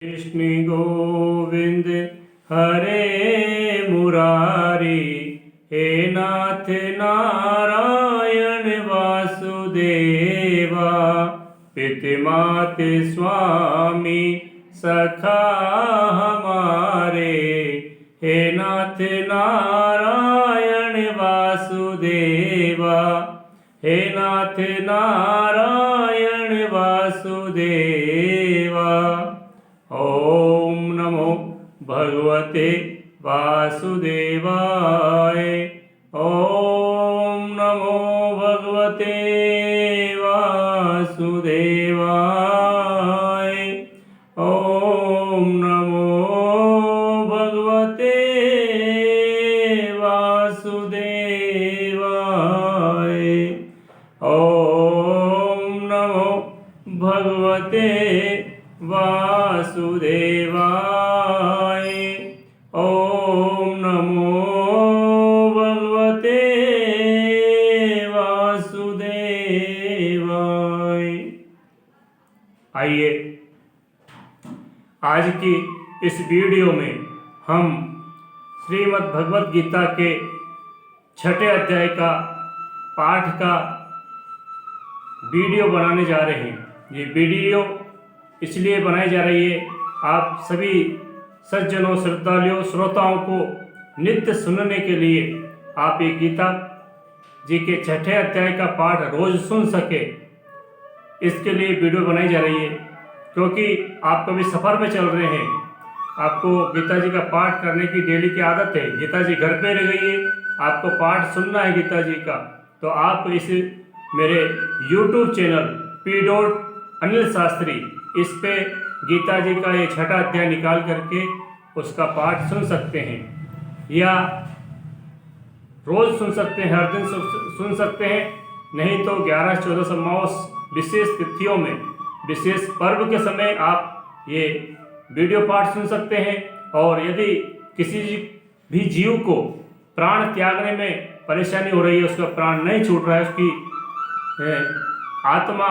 कृष्ण गोविंद हरे मुरारी, हे नाथ नारायण वासुदेवा। पिता माता स्वामी सखा हमारे, हे नाथ नारायण वासुदेवा। हे नाथ नारायण वासुदेवा। ओम नमो भगवते वासुदेवाय। ओम नमो भगवते वासुदेवाय। ओम नमो भगवते वासुदेवाय। ओम नमो भगवते वासुदेवाय। ओम नमो भगवते वासुदेवाय। आइए आज की इस वीडियो में हम श्रीमद् भगवत गीता के 6ठे अध्याय का पाठ का वीडियो बनाने जा रहे हैं। ये वीडियो इसलिए बनाई जा रही है, आप सभी सज्जनों, श्रद्धालुओं, श्रोताओं को नित्य सुनने के लिए, आप ये गीता जी के 6ठे अध्याय का पाठ रोज सुन सके, इसके लिए वीडियो बनाई जा रही है। क्योंकि आप कभी सफ़र में चल रहे हैं, आपको गीता जी का पाठ करने की डेली की आदत है, गीता जी घर पे रह गई है, आपको पाठ सुनना है गीता जी का, तो आप इस मेरे YouTube चैनल P.अनिल शास्त्री, इस पे गीता जी का ये 6ठा अध्याय निकाल करके उसका पाठ सुन सकते हैं, या रोज सुन सकते हैं, हर दिन सुन सकते हैं। नहीं तो 11, 14 अमावस विशेष तिथियों में, विशेष पर्व के समय आप ये वीडियो पाठ सुन सकते हैं। और यदि किसी भी जीव को प्राण त्यागने में परेशानी हो रही है, उसका प्राण नहीं छूट रहा है, उसकी आत्मा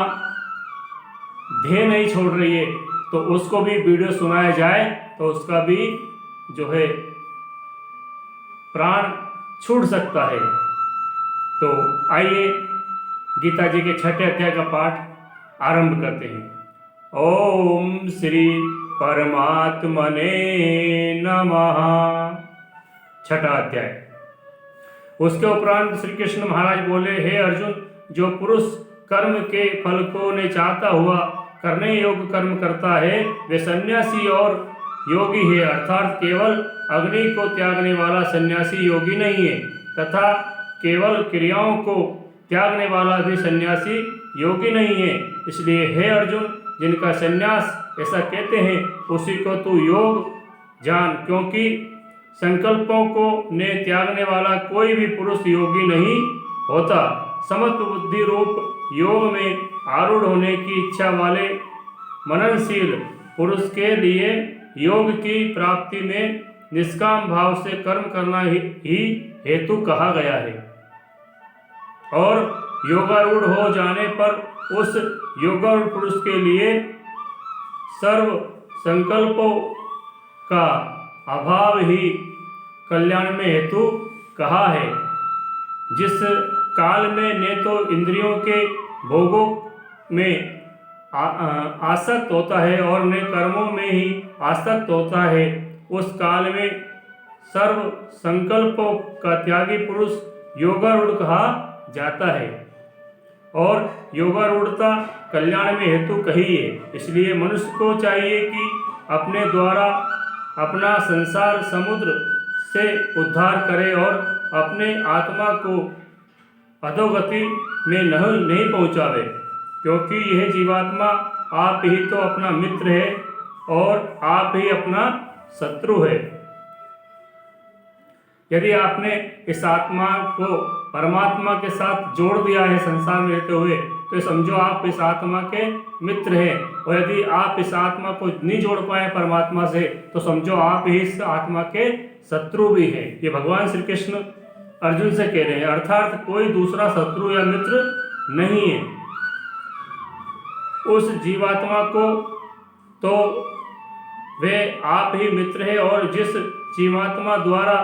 देह नहीं छोड़ रही है, तो उसको भी वीडियो सुनाया जाए तो उसका भी जो है प्राण छूट सकता है। तो आइए गीता जी के 6ठे अध्याय का पाठ आरंभ करते हैं। ओम श्री परमात्मने नमः। 6ठा अध्याय। उसके उपरांत श्री कृष्ण महाराज बोले, हे अर्जुन, जो पुरुष कर्म के फल को नहीं चाहता हुआ करने योग्य कर्म करता है, वे सन्यासी और योगी है। अर्थात केवल अग्नि को त्यागने वाला सन्यासी योगी नहीं है, तथा केवल क्रियाओं को त्यागने वाला भी सन्यासी योगी नहीं है। इसलिए हे अर्जुन, जिनका सन्यास ऐसा कहते हैं, उसी को तू योग जान, क्योंकि संकल्पों को ने त्यागने वाला कोई भी पुरुष योगी नहीं होता। समस्त बुद्धि रूप योग में आरूढ़ होने की इच्छा वाले मननशील पुरुष के लिए योग की प्राप्ति में निष्काम भाव से कर्म करना ही हेतु कहा गया है। और योगारूढ़ हो जाने पर उस योगारूढ़ पुरुष के लिए सर्व संकल्पों का अभाव ही कल्याण में हेतु कहा है। जिस काल में न तो इंद्रियों के भोगों में आसक्त होता है और न कर्मों में ही आसक्त होता है, उस काल में सर्व संकल्पों का त्यागी पुरुष योगारूढ़ कहा जाता है। और योगारूढ़ता कल्याण में हेतु कही है। इसलिए मनुष्य को चाहिए कि अपने द्वारा अपना संसार समुद्र से उद्धार करे और अपने आत्मा को अधोगति में नहीं पहुँचावे, क्योंकि यह जीवात्मा आप ही तो अपना मित्र है और आप ही अपना शत्रु है। यदि आपने इस आत्मा को परमात्मा के साथ जोड़ दिया है संसार में रहते हुए, तो समझो आप इस आत्मा के मित्र हैं। और यदि आप इस आत्मा को नहीं जोड़ पाए परमात्मा से, तो समझो आप ही इस आत्मा के शत्रु भी हैं। ये भगवान श्री कृष्ण अर्जुन से कह रहे हैं। अर्थात कोई दूसरा शत्रु या मित्र नहीं है। उस जीवात्मा को तो वे आप ही मित्र है, और जिस जीवात्मा द्वारा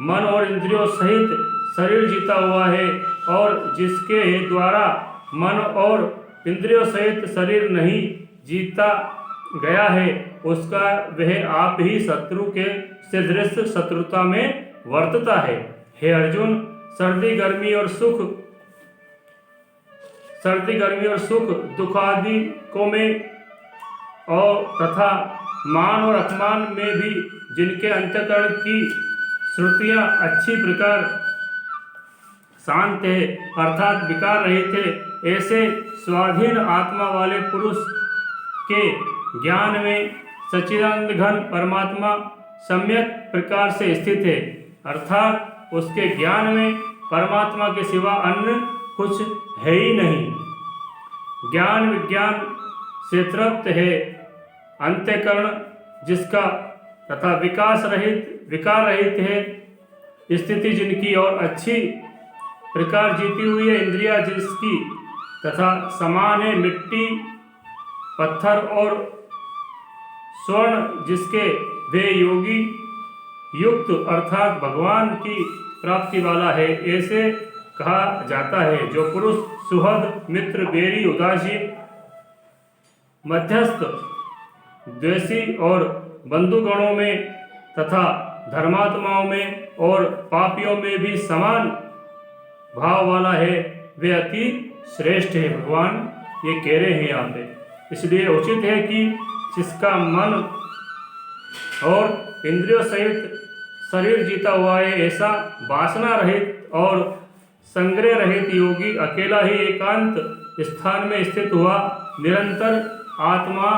मन और इंद्रियों सहित शरीर जीता हुआ है और जिसके द्वारा मन और इंद्रियों सहित शरीर नहीं जीता गया है, उसका वह आप ही शत्रु के सदृश शत्रुता में वर्तता है। हे अर्जुन, सर्दी गर्मी और सुख दुख आदि को में और तथा मान और अपमान में भी जिनके अंतःकरण की श्रुतियाँ अच्छी प्रकार शांत है अर्थात विकार रहित है, ऐसे स्वाधीन आत्मा वाले पुरुष के ज्ञान में सच्चिदानंद घन परमात्मा सम्यक प्रकार से स्थित है, अर्थात उसके ज्ञान में परमात्मा के सिवा अन्य कुछ है ही नहीं। ज्ञान विज्ञान से तृप्त है अंतःकरण जिसका तथा विकार रहित है स्थिति जिनकी और अच्छी प्रकार जीती हुई है इंद्रिया जिसकी तथा समान है मिट्टी पत्थर और स्वर्ण जिसके वे योगी युक्त अर्थात भगवान की प्राप्ति वाला है, ऐसे कहा जाता है। जो पुरुष सुहृद मित्र बैरी उदासीन मध्यस्थ द्वेषी और बंधुगणों में तथा धर्मात्माओं में और पापियों में भी समान भाव वाला है, वे अति श्रेष्ठ है। भगवान ये कह रहे हैं यहाँ पे, इसलिए उचित है कि जिसका मन और इंद्रियों सहित शरीर जीता हुआ है, ऐसा वासना रहित और संग्रह रहित योगी अकेला ही एकांत स्थान में स्थित हुआ निरंतर आत्मा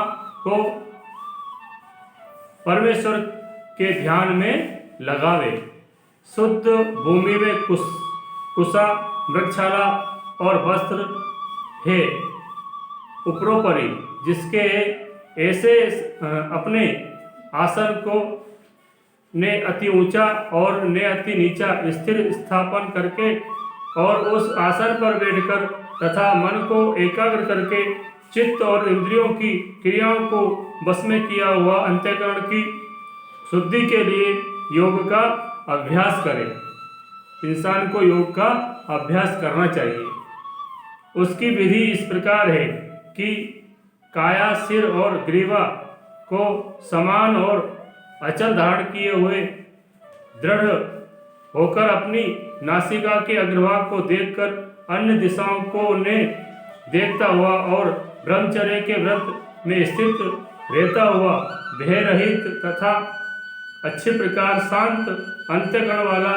को परमेश्वर के ध्यान में लगावे। शुद्ध भूमि में कुशा वृक्षाला और वस्त्र है उपरोपरि, जिसके ऐसे अपने आसन को ने अति ऊंचा और ने अति नीचा स्थिर स्थापन करके और उस आसन पर बैठकर तथा मन को एकाग्र करके चित्त और इंद्रियों की क्रियाओं को बस में किया हुआ अंतःकरण की शुद्धि के लिए योग का अभ्यास करें। इंसान को योग का अभ्यास करना चाहिए। उसकी विधि इस प्रकार है कि काया सिर और ग्रीवा को समान और अचल धारण किए हुए दृढ़ होकर अपनी नासिका के अग्रभाग को देखकर अन्य दिशाओं को ने देखता हुआ और ब्रह्मचर्य के व्रत में स्थित रहता हुआ भय रहित तथा अच्छे प्रकार शांत अंतःकरण वाला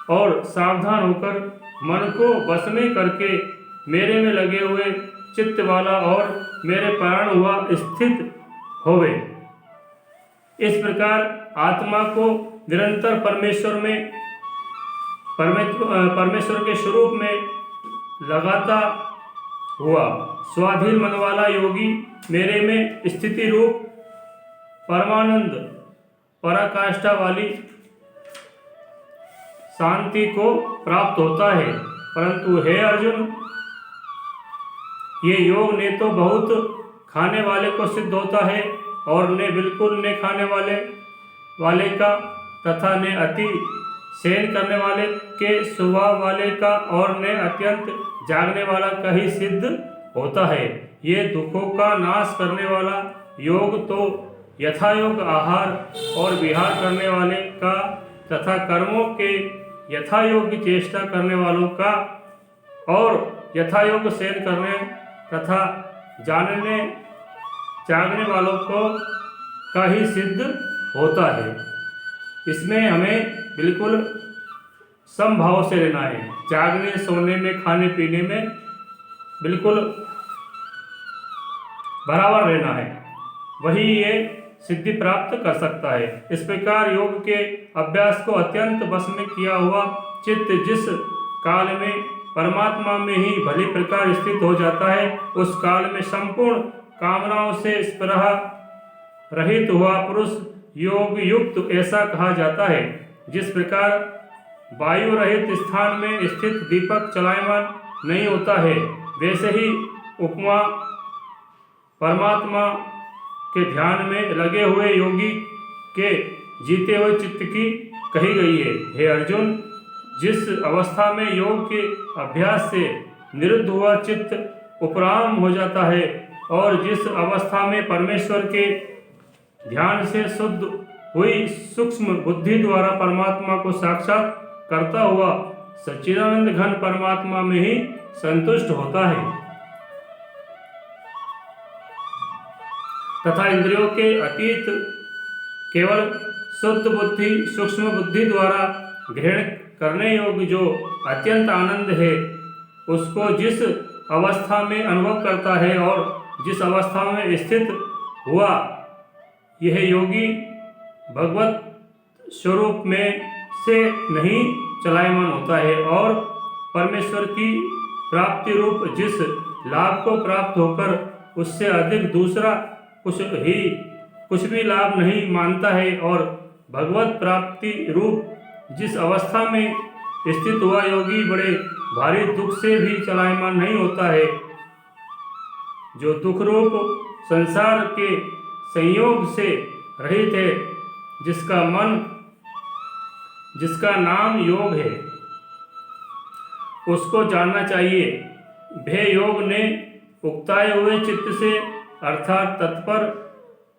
और सावधान होकर मन को वश में करके मेरे में लगे हुए चित्त वाला और मेरे पारण हुआ स्थित होवे। इस प्रकार आत्मा को निरंतर परमेश्वर के स्वरूप में लगाता हुआ स्वाधीन मन वाला योगी मेरे में स्थिति रूप परमानंद पराकाष्ठा वाली शांति को प्राप्त होता है। परंतु हे अर्जुन, ये योग ने तो बहुत खाने वाले को सिद्ध होता है और ने बिल्कुल ने खाने वाले का तथा ने अति शयन करने वाले के स्वभाव वाले का और ने अत्यंत जागने वाला का ही सिद्ध होता है। ये दुखों का नाश करने वाला योग तो यथायोग आहार और विहार करने वाले का तथा कर्मों के यथायोग्य चेष्टा करने वालों का और यथायोग शयन करने तथा जागने वालों को का ही सिद्ध होता है। इसमें हमें बिल्कुल समभाव से रहना है। जागने सोने में खाने पीने में बिल्कुल बराबर रहना है, वही ये सिद्धि प्राप्त कर सकता है। इस प्रकार योग के अभ्यास को अत्यंत बस में किया हुआ चित्त जिस काल में परमात्मा में ही भली प्रकार स्थित हो जाता है, उस काल में संपूर्ण कामनाओं से स्पृह रहित हुआ पुरुष योग युक्त ऐसा कहा जाता है। जिस प्रकार वायु रहित स्थान में स्थित दीपक चलायमान नहीं होता है, वैसे ही उपमा परमात्मा के ध्यान में लगे हुए योगी के जीते हुए चित्त की कही गई है। हे अर्जुन, जिस अवस्था में योग के अभ्यास से निरुद्ध हुआ चित्त उपराम हो जाता है और जिस अवस्था में परमेश्वर के ध्यान से शुद्ध हुई सूक्ष्म बुद्धि द्वारा परमात्मा को साक्षात करता हुआ सच्चिदानंद घन परमात्मा में ही संतुष्ट होता है तथा इंद्रियों के अतीत केवल शुद्ध बुद्धि सूक्ष्म बुद्धि द्वारा ग्रहण करने योग्य जो अत्यंत आनंद है उसको जिस अवस्था में अनुभव करता है और जिस अवस्था में स्थित हुआ यह योगी भगवत स्वरूप में से नहीं चलायमान होता है और परमेश्वर की प्राप्ति रूप जिस लाभ को प्राप्त होकर उससे अधिक दूसरा कुछ भी लाभ नहीं मानता है और भगवत प्राप्ति रूप जिस अवस्था में स्थित हुआ योगी बड़े भारी दुख से भी चलायमान नहीं होता है। जो दुख रूप संसार के संयोग से रहित है, जिसका नाम योग है, उसको जानना चाहिए। भय योग ने उकताए हुए चित्त से अर्थात तत्पर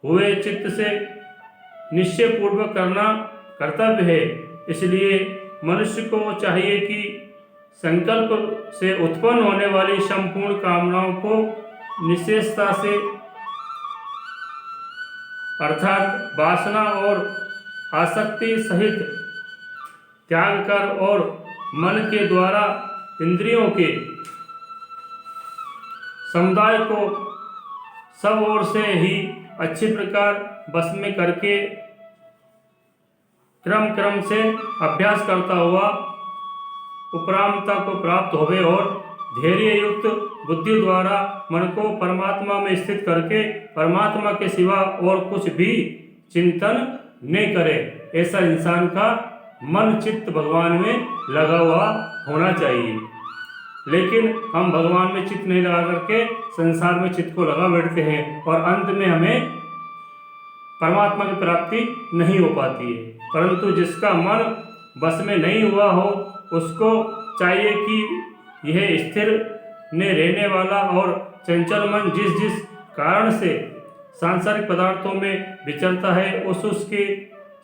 हुए चित्त से निश्चय पूर्वक करना कर्तव्य है। इसलिए मनुष्य को चाहिए कि संकल्प से उत्पन्न होने वाली संपूर्ण कामनाओं को निश्चेषता से अर्थात वासना और आसक्ति सहित त्याग कर और मन के द्वारा इंद्रियों के समुदाय को सब ओर से ही अच्छी प्रकार बस में करके क्रम से अभ्यास करता हुआ उपरामता को प्राप्त होवे और धैर्य युक्त बुद्धि द्वारा मन को परमात्मा में स्थित करके परमात्मा के सिवा और कुछ भी चिंतन नहीं करे। ऐसा इंसान का मन चित्त भगवान में लगा हुआ होना चाहिए। लेकिन हम भगवान में चित्त नहीं लगा करके संसार में चित्त को लगा बैठते हैं और अंत में हमें परमात्मा की प्राप्ति नहीं हो पाती है। परंतु जिसका मन बस में नहीं हुआ हो उसको चाहिए कि यह स्थिर में रहने वाला और चंचल मन जिस कारण से सांसारिक पदार्थों में विचरता है उसके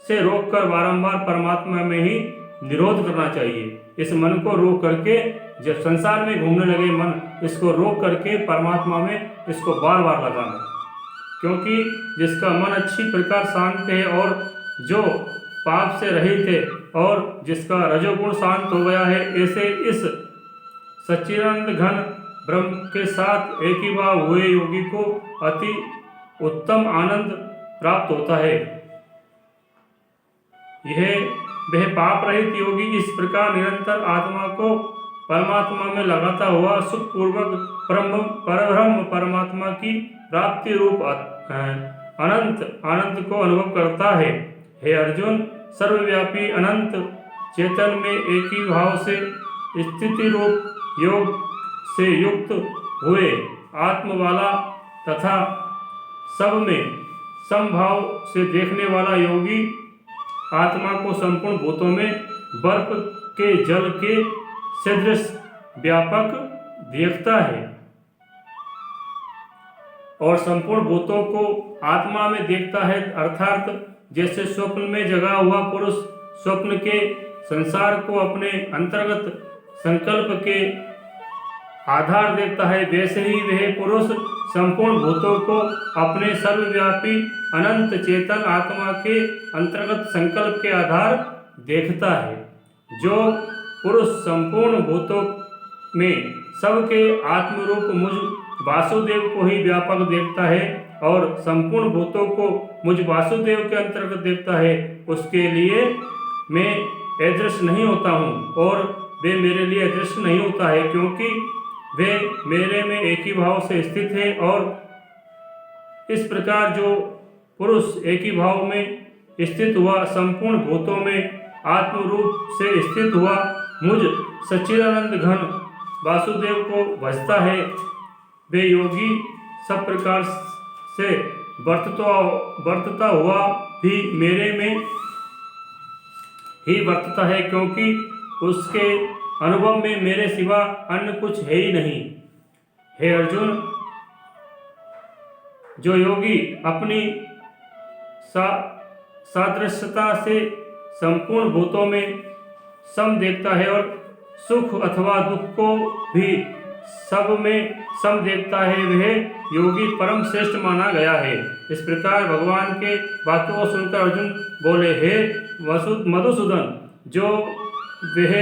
से रोककर बारंबार परमात्मा में ही निरोध करना चाहिए। इस मन को रोक करके जब संसार में घूमने लगे मन इसको रोक करके परमात्मा में इसको बार बार लगाना, क्योंकि जिसका मन अच्छी प्रकार शांत है और जो पाप से रहित है और जिसका रजोगुण शांत हो गया है, ऐसे इस सच्चिदानंद घन ब्रह्म के साथ एकीभाव हुए योगी को अति उत्तम आनंद प्राप्त होता है। यह वह पाप रहित योगी इस प्रकार निरंतर आत्मा को परमात्मा में लगाता हुआ सुखपूर्वक परब्रह्म परमात्मा की प्राप्ति रूप अनंत आनंद को अनुभव करता है। हे अर्जुन, सर्वव्यापी अनंत चेतन में एक ही भाव से स्थिति रूप योग से युक्त हुए आत्म वाला तथा सब में समभाव से देखने वाला योगी आत्मा को संपूर्ण भूतों में बर्फ के जल के सदृश व्यापक देखता है और संपूर्ण भूतों को आत्मा में देखता है। अर्थात जैसे स्वप्न में जगा हुआ पुरुष स्वप्न के संसार को अपने अंतर्गत संकल्प के आधार देखता है, वैसे ही वह पुरुष संपूर्ण भूतों को अपने सर्वव्यापी अनंत चेतन आत्मा के अंतर्गत संकल्प के आधार देखता है। जो पुरुष संपूर्ण भूतों में सबके आत्मरूप मुझ वासुदेव को ही व्यापक देखता है और संपूर्ण भूतों को मुझ वासुदेव के अंतर्गत देखता है, उसके लिए मैं अदृश्य नहीं होता हूँ और वे मेरे लिए अदृश्य नहीं होता है, क्योंकि वे मेरे में एक ही भाव से स्थित है। और इस प्रकार जो पुरुष एक ही भाव में स्थित हुआ संपूर्ण भूतों में आत्म रूप से स्थित हुआ मुझ सच्चिदानंद घन वासुदेव को भजता है, वे योगी सब प्रकार से वर्तता हुआ भी मेरे में ही वर्तता है, क्योंकि उसके अनुभव में मेरे सिवा अन्य कुछ है ही नहीं। हे अर्जुन, जो योगी अपनी सादृश्यता से संपूर्ण भूतों में सम देखता है और सुख अथवा दुख को भी सब में सम देखता है, वह योगी परम श्रेष्ठ माना गया है। इस प्रकार भगवान के वाक्यों को सुनकर अर्जुन बोले, हे मधुसूदन, जो वह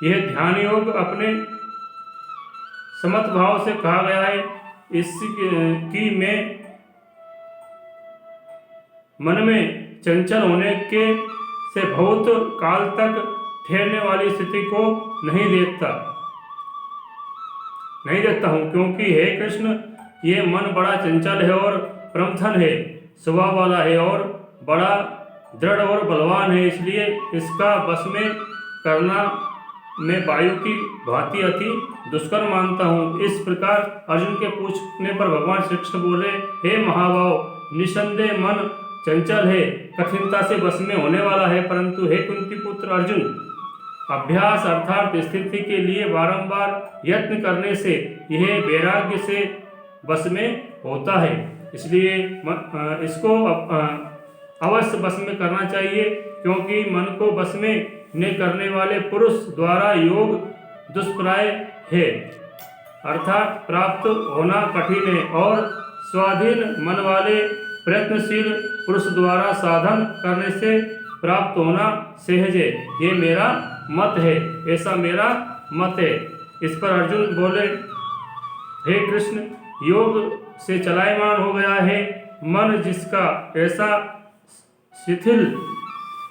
यह ध्यान योग अपने समत भाव से कहा गया है, इसकी मैं मन में चंचल होने के से बहुत काल तक ठहरने वाली स्थिति को नहीं देखता हूँ, क्योंकि हे कृष्ण, ये मन बड़ा चंचल है और प्रमथन है, स्वभाव वाला है और बड़ा दृढ़ और बलवान है, इसलिए इसका वश में करना मैं वायु की भांति अति दुष्कर मानता हूँ। इस प्रकार अर्जुन के पूछने पर भगवान श्री कृष्ण बोले, हे महाभाव, निसंदेह मन चंचल है, कठिनता से वश में होने वाला है, परंतु हे कुंती पुत्र अर्जुन, अभ्यास अर्थात स्थिति के लिए बारंबार यत्न करने से यह वैराग्य से वश में होता है। इसलिए इसको अवश्य वश में करना चाहिए, क्योंकि मन को वश में न करने वाले पुरुष द्वारा योग दुष्प्राय है, अर्थात प्राप्त होना कठिन है, और स्वाधीन मन वाले प्रयत्नशील पुरुष द्वारा साधन करने से प्राप्त होना सहज है। ये मेरा मत है, ऐसा मेरा मत है। इस पर अर्जुन बोले, हे कृष्ण, योग से चलायमान हो गया है मन जिसका, ऐसा शिथिल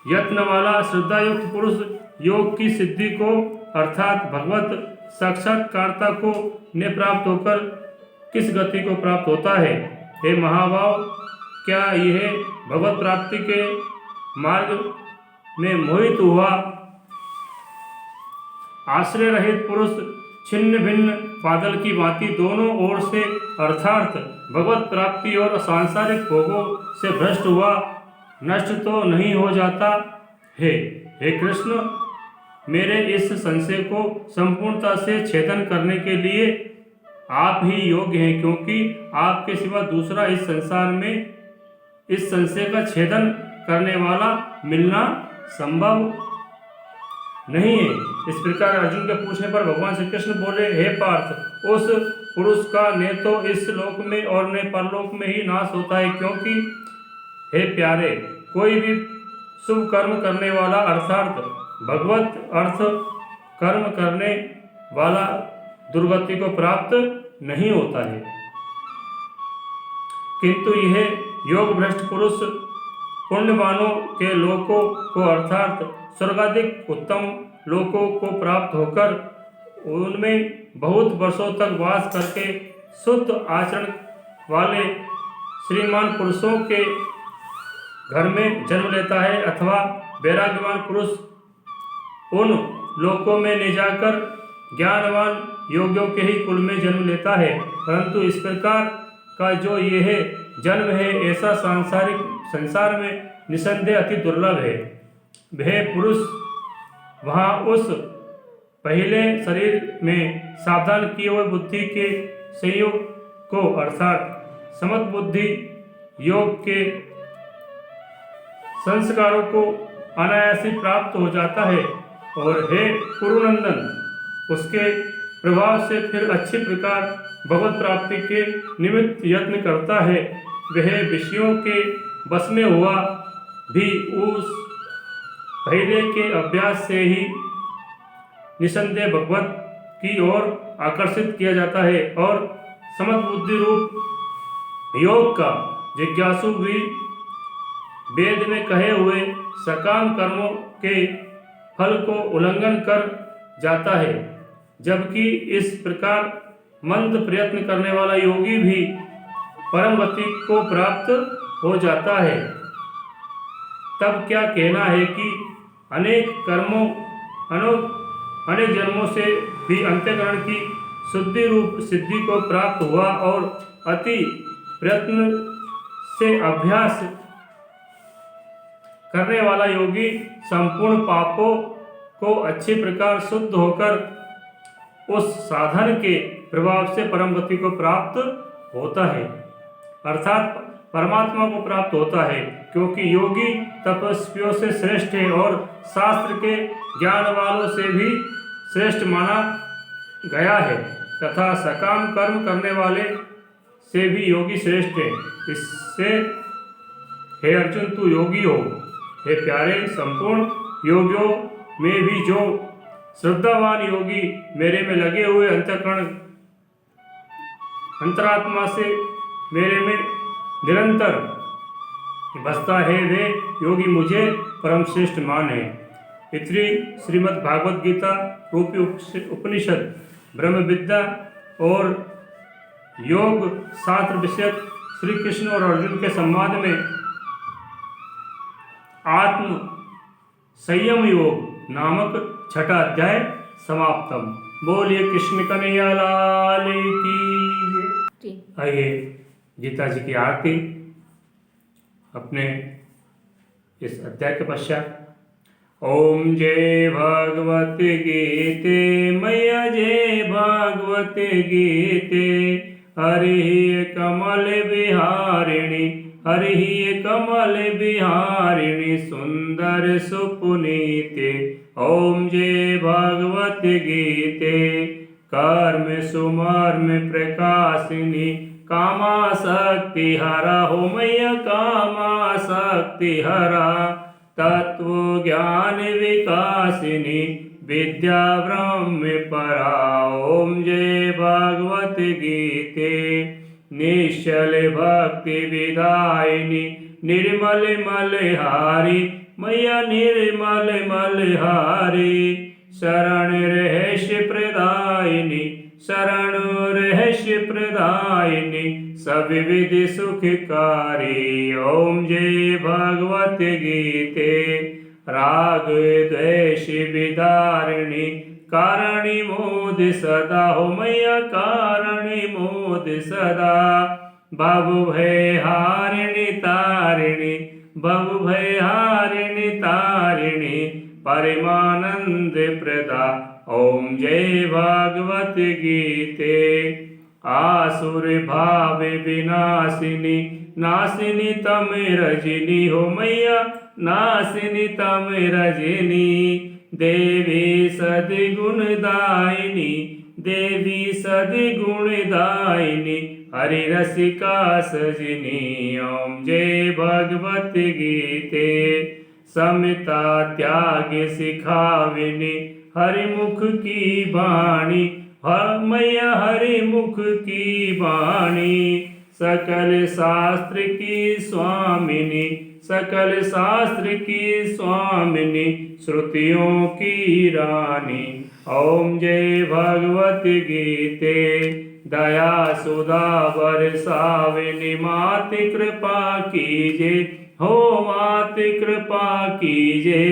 यत्न वाला श्रद्धायुक्त पुरुष योग की सिद्धि को अर्थात भगवत साक्षात्कारता को न प्राप्त होकर किस गति को प्राप्त होता है। हे महाभाव, क्या यह भगवत प्राप्ति के मार्ग में मोहित हुआ आश्रय रहित पुरुष छिन्न भिन्न बादल की भांति दोनों ओर से अर्थात भगवत प्राप्ति और सांसारिक भोगों से भ्रष्ट हुआ नष्ट तो नहीं हो जाता है। हे कृष्ण, मेरे इस संशय को संपूर्णता से छेदन करने के लिए आप ही योग्य हैं, क्योंकि आपके सिवा दूसरा इस संसार में इस संशय का छेदन करने वाला मिलना संभव नहीं है। इस प्रकार अर्जुन के पूछने पर भगवान श्री कृष्ण बोले, हे पार्थ, उस पुरुष का न तो इस लोक में और न परलोक में ही नाश होता है, क्योंकि हे प्यारे, कोई भी शुभ कर्म करने वाला अर्थात भगवत अर्थ कर्म करने वाला दुर्गति को प्राप्त नहीं होता है, किंतु यह योग भ्रष्ट पुरुष पुण्यवानों के लोकों को अर्थात स्वर्गाधिक उत्तम लोकों को प्राप्त होकर उनमें बहुत वर्षों तक वास करके शुद्ध आचरण वाले श्रीमान पुरुषों के घर में जन्म लेता है, अथवा वैराग्यवान पुरुष उन लोकों में ले जाकर ज्ञानवान योगियों के ही कुल में जन्म लेता है। परंतु इस प्रकार का जो यह जन्म है, ऐसा संसार में निसंदेह अति दुर्लभ है। वह पुरुष वहाँ उस पहले शरीर में सावधान किए हुए बुद्धि के संयोग को अर्थात समत बुद्धि योग के संस्कारों को अनायास ही प्राप्त हो जाता है, और हे कुरुनंदन, उसके प्रभाव से फिर अच्छी प्रकार भगवत प्राप्ति के निमित्त यत्न करता है। वह विषयों के बस में हुआ भी उस पहले के अभ्यास से ही निसंदेह भगवत की ओर आकर्षित किया जाता है, और समत बुद्धि रूप योग का जिज्ञासु भी वेद में कहे हुए सकाम कर्मों के फल को उल्लंघन कर जाता है, जबकि इस प्रकार मंद प्रयत्न करने वाला योगी भी परम गति को प्राप्त हो जाता है। तब क्या कहना है कि अनेक कर्मों अनेक जन्मों से भी अंतःकरण की शुद्धि रूप सिद्धि को प्राप्त हुआ और अति प्रयत्न से अभ्यास करने वाला योगी संपूर्ण पापों को अच्छी प्रकार शुद्ध होकर उस साधन के प्रभाव से परम गति को प्राप्त होता है, अर्थात परमात्मा को प्राप्त होता है, क्योंकि योगी तपस्वियों से श्रेष्ठ है और शास्त्र के ज्ञान वालों से भी श्रेष्ठ माना गया है, तथा सकाम कर्म करने वाले से भी योगी श्रेष्ठ है। इससे हे अर्जुन तू योगी हो। हे प्यारे, संपूर्ण योगियों में भी जो श्रद्धावान योगी मेरे में लगे हुए अंतःकरण अंतरात्मा से मेरे में निरंतर बसता है, वे योगी मुझे परम श्रेष्ठ मान है। इतनी श्रीमद् भागवत गीता रूपी उपनिषद ब्रह्म विद्या और योग शास्त्र विषयक श्री कृष्ण और अर्जुन के संवाद में आत्म संयम योग नामक छठा अध्याय समाप्तम। बोलिए कृष्ण कन्हैया लाल की। आइए गीता जी की आरती अपने इस अध्याय के पश्चात। ओम जय भगवत गीते मैया जय भगवत गीते, हरि कमल विहारिणी हरि कमल विहारिणी सुंदर सुपुनीते। ओम जय भगवत गीते कर्म सुमर्म प्रकाशिनी, कामा शक्ति हरा हो मैया कामा शक्ति हरा, तत्व ज्ञान विकासिनी विद्या ब्रह्म परा। ओम जय भगवत गीते निश्चल भक्ति विदायिनी, निर्मल मलहारी मैया निर्मल मलहारी, शरण रहस्य प्रदायिनी शरण रहस्य प्रदायिनी, सब विधि सुखकारी। ओम जय भगवत गीते राग द्वेष विदारिणी, कारणी मोद सदा हो मैया कारणी मोद सदा, भव भय हारिणी तारिणी भव भय हारिणी तारिणी, परमानंद प्रदा। ओम जय भगवत गीते आसुर भाव विनाशिनी, नासिनी तम रजनी हो मैया नासिनी तम रजनी, देवी सद्गुण दायिनी देवी सद्गुण दायिनी, हरि रसिका सजनी। ओम जय भगवत गीते समता त्याग सिखाविनी, हरिमुख की वाणी मैया हरिमुख की वाणी, सकल शास्त्र की स्वामिनी सकल शास्त्र की स्वामिनी, श्रुतियों की रानी। ओम जय भगवत गीते दया सुधा बरसाविनी, मात कृपा कीजे हो मात कृपा कीजे,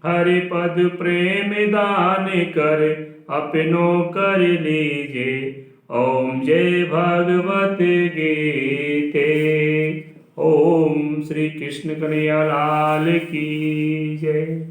हरि पद प्रेम दान कर अपनों कर लीजे। ओम जय भगवत गीते। ओम श्री कृष्ण कन्हैया लाल की जय।